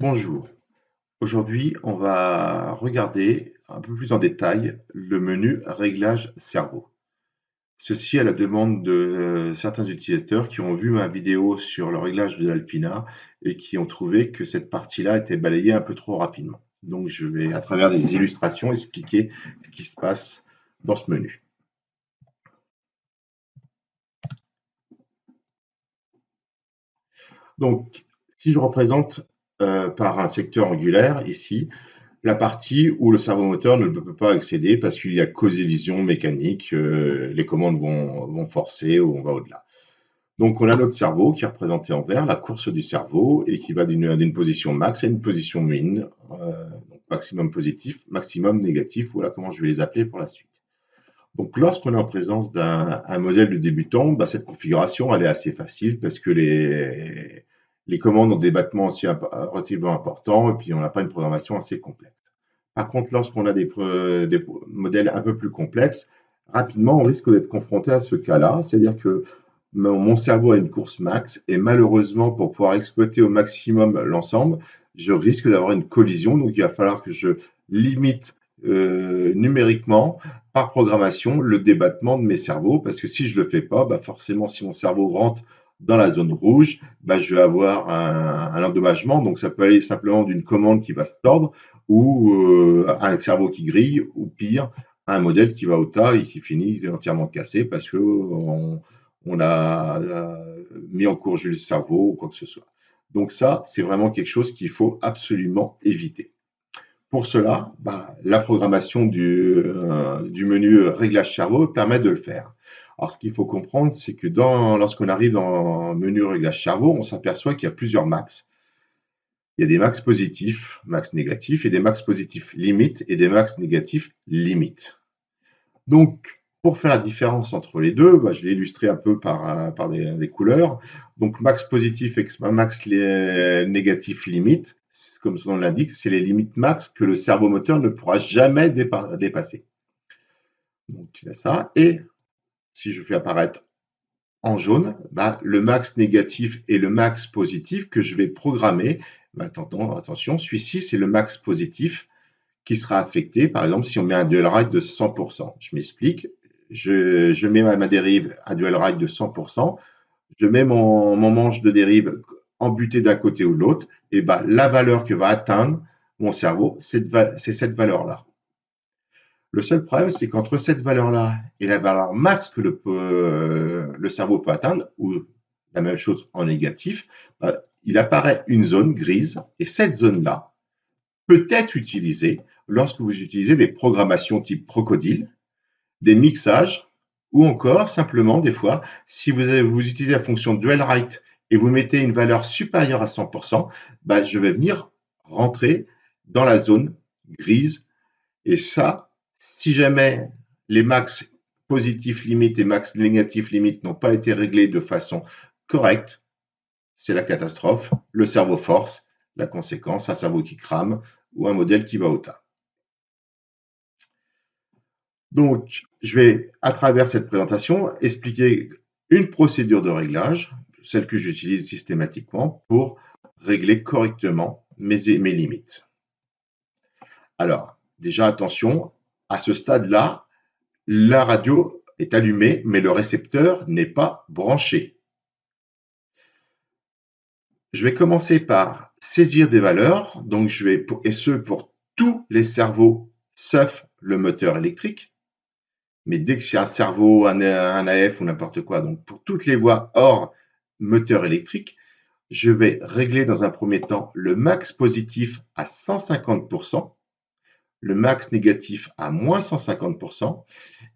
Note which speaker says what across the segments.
Speaker 1: Bonjour, aujourd'hui on va regarder un peu plus en détail le menu Réglages cerveau. Ceci à la demande de certains utilisateurs qui ont vu ma vidéo sur le réglage de l'Alpina et qui ont trouvé que cette partie-là était balayée un peu trop rapidement. Donc je vais à travers des illustrations expliquer ce qui se passe dans ce menu. Donc si je représente par un secteur angulaire ici, la partie où le cerveau moteur ne peut pas accéder parce qu'il y a collision mécanique, les commandes vont forcer ou on va au-delà. Donc on a notre cerveau qui est représenté en vert, la course du cerveau, et qui va d'une position max à une position min, donc maximum positif, maximum négatif, voilà comment je vais les appeler pour la suite. Donc lorsqu'on est en présence d'un modèle de débutant, bah, cette configuration elle est assez facile parce que les commandes ont des battements aussi relativement importants et puis on n'a pas une programmation assez complexe. Par contre, lorsqu'on a des modèles un peu plus complexes, rapidement, on risque d'être confronté à ce cas-là. C'est-à-dire que mon cerveau a une course max et malheureusement, pour pouvoir exploiter au maximum l'ensemble, je risque d'avoir une collision. Donc, il va falloir que je limite numériquement, par programmation, le débattement de mes cerveaux. Parce que si je ne le fais pas, bah forcément, si mon cerveau rentre dans la zone rouge, bah je vais avoir un endommagement. Donc, ça peut aller simplement d'une commande qui va se tordre ou un cerveau qui grille, ou pire, un modèle qui va au tas et qui finit entièrement cassé parce qu'on a mis en cours le cerveau ou quoi que ce soit. Donc ça, c'est vraiment quelque chose qu'il faut absolument éviter. Pour cela, bah, la programmation du menu réglage cerveau permet de le faire. Alors, ce qu'il faut comprendre, c'est que lorsqu'on arrive dans le menu réglage cerveau, on s'aperçoit qu'il y a plusieurs max. Il y a des max positifs, max négatifs, et des max positifs limites et des max négatifs limites. Donc, pour faire la différence entre les deux, bah, je l'ai illustré un peu par des couleurs. Donc, max positif et max négatif limite, comme son nom l'indique, c'est les limites max que le cerveau moteur ne pourra jamais dépasser. Donc, il y a ça. Et si je fais apparaître en jaune, bah, le max négatif et le max positif que je vais programmer. Bah, attention, celui-ci, c'est le max positif qui sera affecté. Par exemple, si on met un dual ride de 100%. Je m'explique. Je mets ma dérive à dual ride de 100%. Je mets mon manche de dérive embuté d'un côté ou de l'autre. Et bah, la valeur que va atteindre mon cerveau, c'est cette valeur-là. Le seul problème, c'est qu'entre cette valeur-là et la valeur max que le cerveau peut atteindre, ou la même chose en négatif, il apparaît une zone grise, et cette zone-là peut être utilisée lorsque vous utilisez des programmations type crocodile, des mixages, ou encore simplement des fois, si vous utilisez la fonction dual right et vous mettez une valeur supérieure à 100%, bah, je vais venir rentrer dans la zone grise. Et ça, si jamais les max positifs limites et max négatifs limites n'ont pas été réglés de façon correcte, c'est la catastrophe. Le cerveau force, la conséquence, un cerveau qui crame ou un modèle qui va au tas. Donc, je vais, à travers cette présentation, expliquer une procédure de réglage, celle que j'utilise systématiquement pour régler correctement mes limites. Alors, déjà, attention, à ce stade-là, la radio est allumée, mais le récepteur n'est pas branché. Je vais commencer par saisir des valeurs, donc et ce pour tous les cerveaux sauf le moteur électrique. Mais dès que c'est un cerveau, un AF ou n'importe quoi, donc pour toutes les voies hors moteur électrique, je vais régler dans un premier temps le max positif à 150%, le max négatif à moins 150%,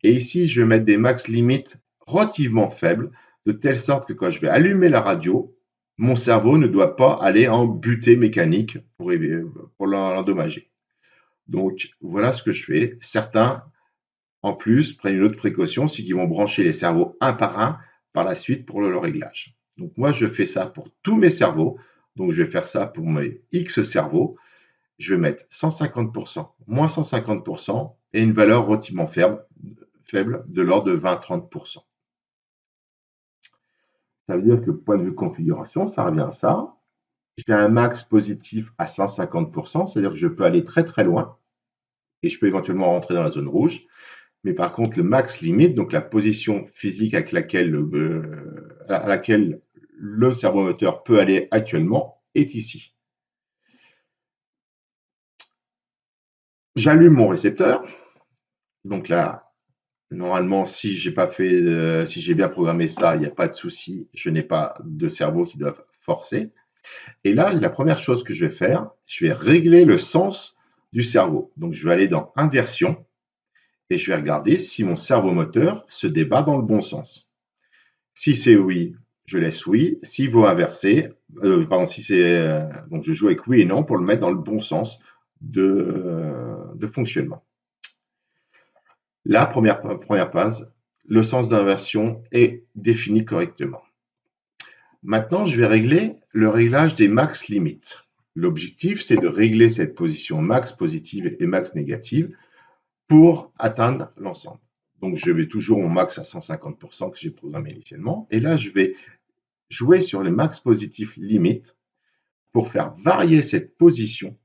Speaker 1: et ici je vais mettre des max limites relativement faibles, de telle sorte que quand je vais allumer la radio, mon cerveau ne doit pas aller en butée mécanique pour l'endommager. Donc voilà ce que je fais. Certains en plus, prennent une autre précaution, c'est qu'ils vont brancher les cerveaux un par un par la suite pour le réglage. Donc moi, je fais ça pour tous mes cerveaux. Donc je vais faire ça pour mes X cerveaux. Je vais mettre 150%, moins 150% et une valeur relativement faible de l'ordre de 20-30%. Ça veut dire que point de vue configuration, ça revient à ça. j'ai un max positif à 150%, c'est-à-dire que je peux aller très très loin et je peux éventuellement rentrer dans la zone rouge. Mais par contre, le max limite, donc la position physique à laquelle le servomoteur peut aller actuellement, est ici. J'allume mon récepteur. Donc là, normalement, si j'ai bien programmé ça, il n'y a pas de souci. Je n'ai pas de cerveau qui doivent forcer. Et là, la première chose que je vais faire, je vais régler le sens du cerveau. Donc, je vais aller dans Inversion et je vais regarder si mon cerveau moteur se débat dans le bon sens. Si c'est oui, je laisse oui. S'il vaut inverser, pardon, si c'est donc je joue avec oui et non pour le mettre dans le bon sens de fonctionnement. La première phase, le sens d'inversion est défini correctement. Maintenant, je vais régler le réglage des max limites. L'objectif, c'est de régler cette position max positive et max négative pour atteindre l'ensemble. Donc, je vais toujours mon max à 150% que j'ai programmé initialement. Et là, je vais jouer sur les max positifs limites pour faire varier cette position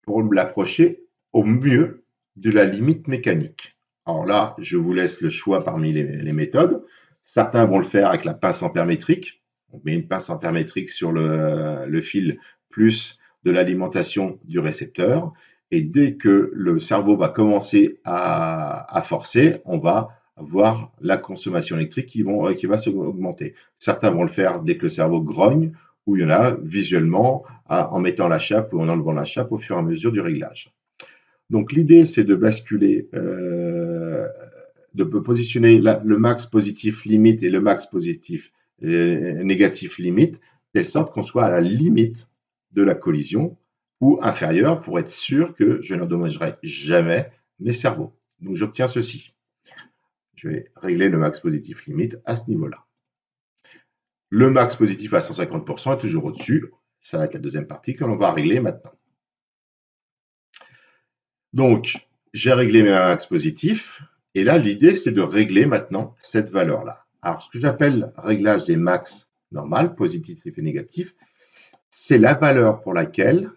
Speaker 1: pour l'approcher au mieux de la limite mécanique. Alors là, je vous laisse le choix parmi les méthodes. Certains vont le faire avec la pince ampère-métrique. On met une pince ampère-métrique sur le fil plus de l'alimentation du récepteur. Et dès que le cerveau va commencer à forcer, on va voir la consommation électrique qui va s'augmenter. Certains vont le faire dès que le cerveau grogne, ou il y en a visuellement en mettant la chape ou en enlevant la chape au fur et à mesure du réglage. Donc l'idée, c'est de basculer, de positionner le max positif limite et le max positif négatif limite, de telle sorte qu'on soit à la limite de la collision ou inférieure pour être sûr que je n'endommagerai jamais mes cerveaux. Donc j'obtiens ceci. Je vais régler le max positif limite à ce niveau-là. Le max positif à 150% est toujours au-dessus. Ça va être la deuxième partie que l'on va régler maintenant. Donc, j'ai réglé mes max positifs. Et là, l'idée, c'est de régler maintenant cette valeur-là. Alors, ce que j'appelle réglage des max normal, positif et négatif, c'est la valeur pour laquelle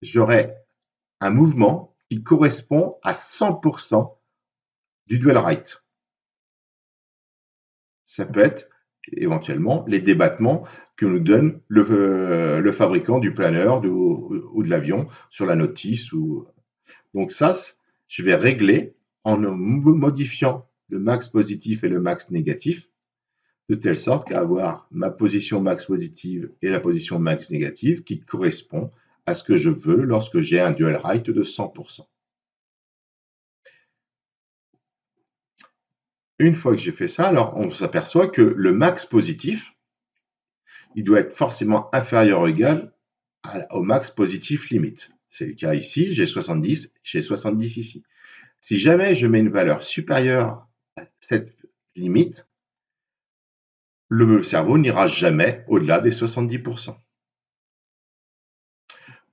Speaker 1: j'aurai un mouvement qui correspond à 100% du dwell rate. Ça peut être éventuellement les débattements que nous donne le fabricant du planeur ou de l'avion sur la notice. Donc ça, je vais régler en modifiant le max positif et le max négatif, de telle sorte qu'à avoir ma position max positive et la position max négative qui correspond à ce que je veux lorsque j'ai un dwell rate de 100%. Une fois que j'ai fait ça, alors on s'aperçoit que le max positif, il doit être forcément inférieur ou égal au max positif limite. C'est le cas ici, j'ai 70, j'ai 70 ici. Si jamais je mets une valeur supérieure à cette limite, le cerveau n'ira jamais au-delà des 70%.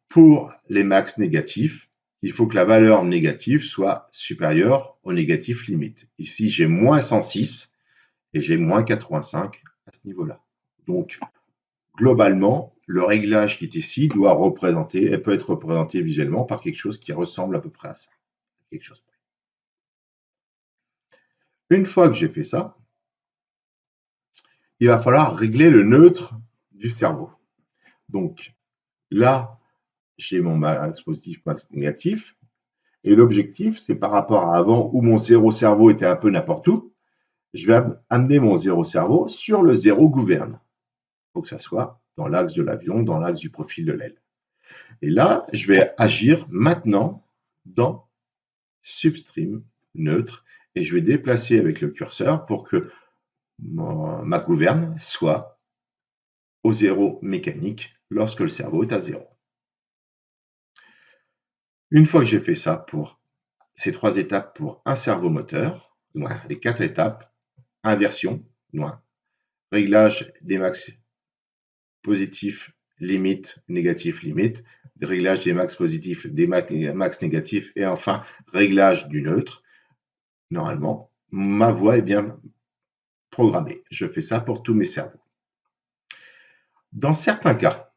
Speaker 1: Pour les max négatifs, il faut que la valeur négative soit supérieure au négatif limite. Ici, j'ai moins 106 et j'ai moins 85 à ce niveau-là. Donc, globalement, le réglage qui est ici peut être représenté visuellement par quelque chose qui ressemble à peu près à ça. Quelque chose. Une fois que j'ai fait ça, il va falloir régler le neutre du cerveau. Donc là, j'ai mon max positif, max négatif. Et l'objectif, c'est par rapport à avant où mon zéro cerveau était un peu n'importe où, je vais amener mon zéro cerveau sur le zéro gouverne. Il faut que ça soit dans l'axe de l'avion, dans l'axe du profil de l'aile. Et là, je vais agir maintenant dans Substream neutre et je vais déplacer avec le curseur pour que ma gouverne soit au zéro mécanique lorsque le cerveau est à zéro. Une fois que j'ai fait ça pour ces 3 étapes pour un cerveau moteur, les 4 étapes, inversion, réglage des max positifs, limite, négatif, limite, réglage des max positifs, des max négatifs, et enfin, réglage du neutre. Normalement, ma voie est bien programmée. Je fais ça pour tous mes cerveaux. Dans certains cas,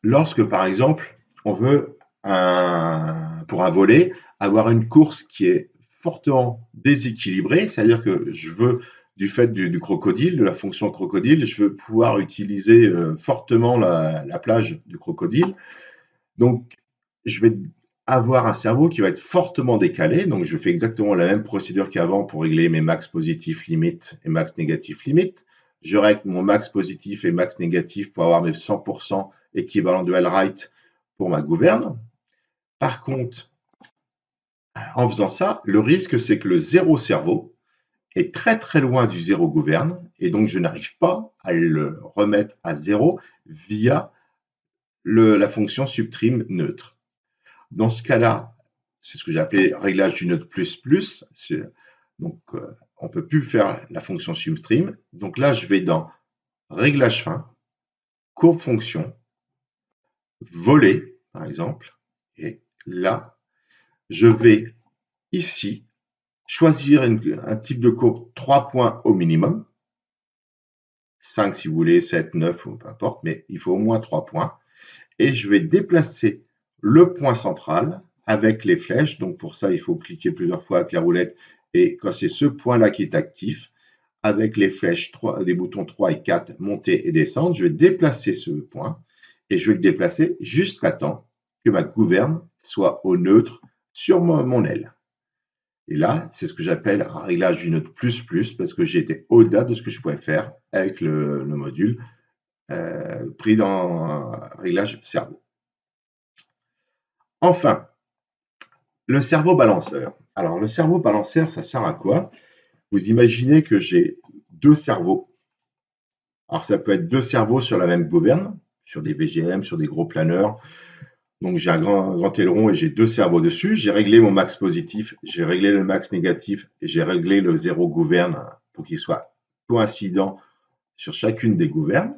Speaker 1: lorsque, par exemple, on veut, pour un volley, avoir une course qui est fortement déséquilibrée, c'est-à-dire que je veux, du fait du crocodile, de la fonction crocodile, je veux pouvoir utiliser fortement la plage du crocodile. Donc, je vais avoir un cerveau qui va être fortement décalé. Donc, je fais exactement la même procédure qu'avant pour régler mes max positifs limite et max négatifs limite. Je règle mon max positif et max négatif pour avoir mes 100% équivalent de L-right pour ma gouverne. Par contre, en faisant ça, le risque, c'est que le zéro cerveau est très très loin du zéro gouverne et donc je n'arrive pas à le remettre à zéro via la fonction subtrime neutre. Dans ce cas-là, c'est ce que j'ai appelé réglage du nœud plus plus. Donc, on ne peut plus faire la fonction substream. Donc là, je vais dans réglage fin, courbe fonction, volet, par exemple. Et là, je vais ici choisir un type de courbe 3 points au minimum. 5 si vous voulez, 7, 9, ou peu importe, mais il faut au moins 3 points. Et je vais déplacer le point central avec les flèches. Donc pour ça, il faut cliquer plusieurs fois avec la roulette. Et quand c'est ce point-là qui est actif, avec les flèches des boutons 3 et 4, monter et descendre, je vais déplacer ce point et je vais le déplacer jusqu'à temps que ma gouverne soit au neutre sur mon aile. Et là, c'est ce que j'appelle un réglage du neutre plus plus parce que j'étais au-delà de ce que je pouvais faire avec le module pris dans un réglage cerveau. Enfin, le cerveau balanceur. Alors, le cerveau balanceur, ça sert à quoi? Vous imaginez que j'ai deux cerveaux. Alors, ça peut être deux cerveaux sur la même gouverne, sur des VGM, sur des gros planeurs. Donc, j'ai un grand aileron et j'ai deux cerveaux dessus. J'ai réglé mon max positif, j'ai réglé le max négatif et j'ai réglé le zéro gouverne pour qu'il soit coïncident sur chacune des gouvernes.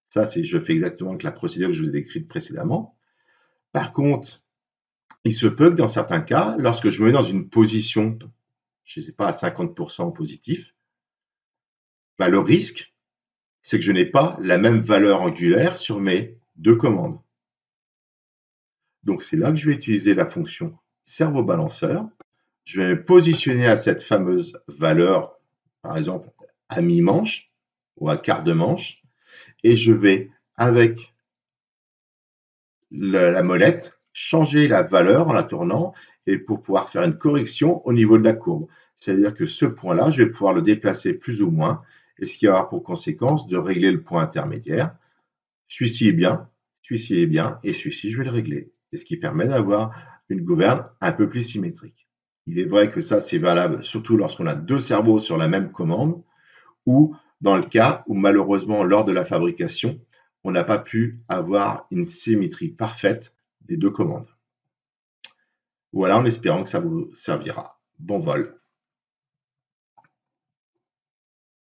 Speaker 1: Ça, je fais exactement avec la procédure que je vous ai décrite précédemment. Par contre, il se peut que dans certains cas, lorsque je me mets dans une position, je ne sais pas, à 50% positif, bah, le risque, c'est que je n'ai pas la même valeur angulaire sur mes deux commandes. Donc c'est là que je vais utiliser la fonction cerveau balanceur. Je vais me positionner à cette fameuse valeur, par exemple à mi-manche ou à quart de manche, et je vais, avec la molette, changer la valeur en la tournant et pour pouvoir faire une correction au niveau de la courbe. C'est-à-dire que ce point-là, je vais pouvoir le déplacer plus ou moins, et ce qui va avoir pour conséquence de régler le point intermédiaire. Celui-ci est bien, celui-ci est bien, et celui-ci, je vais le régler. Et ce qui permet d'avoir une gouverne un peu plus symétrique. Il est vrai que ça, c'est valable surtout lorsqu'on a deux cerveaux sur la même commande, ou dans le cas où malheureusement, lors de la fabrication, on n'a pas pu avoir une symétrie parfaite des deux commandes. Voilà, en espérant que ça vous servira. Bon vol.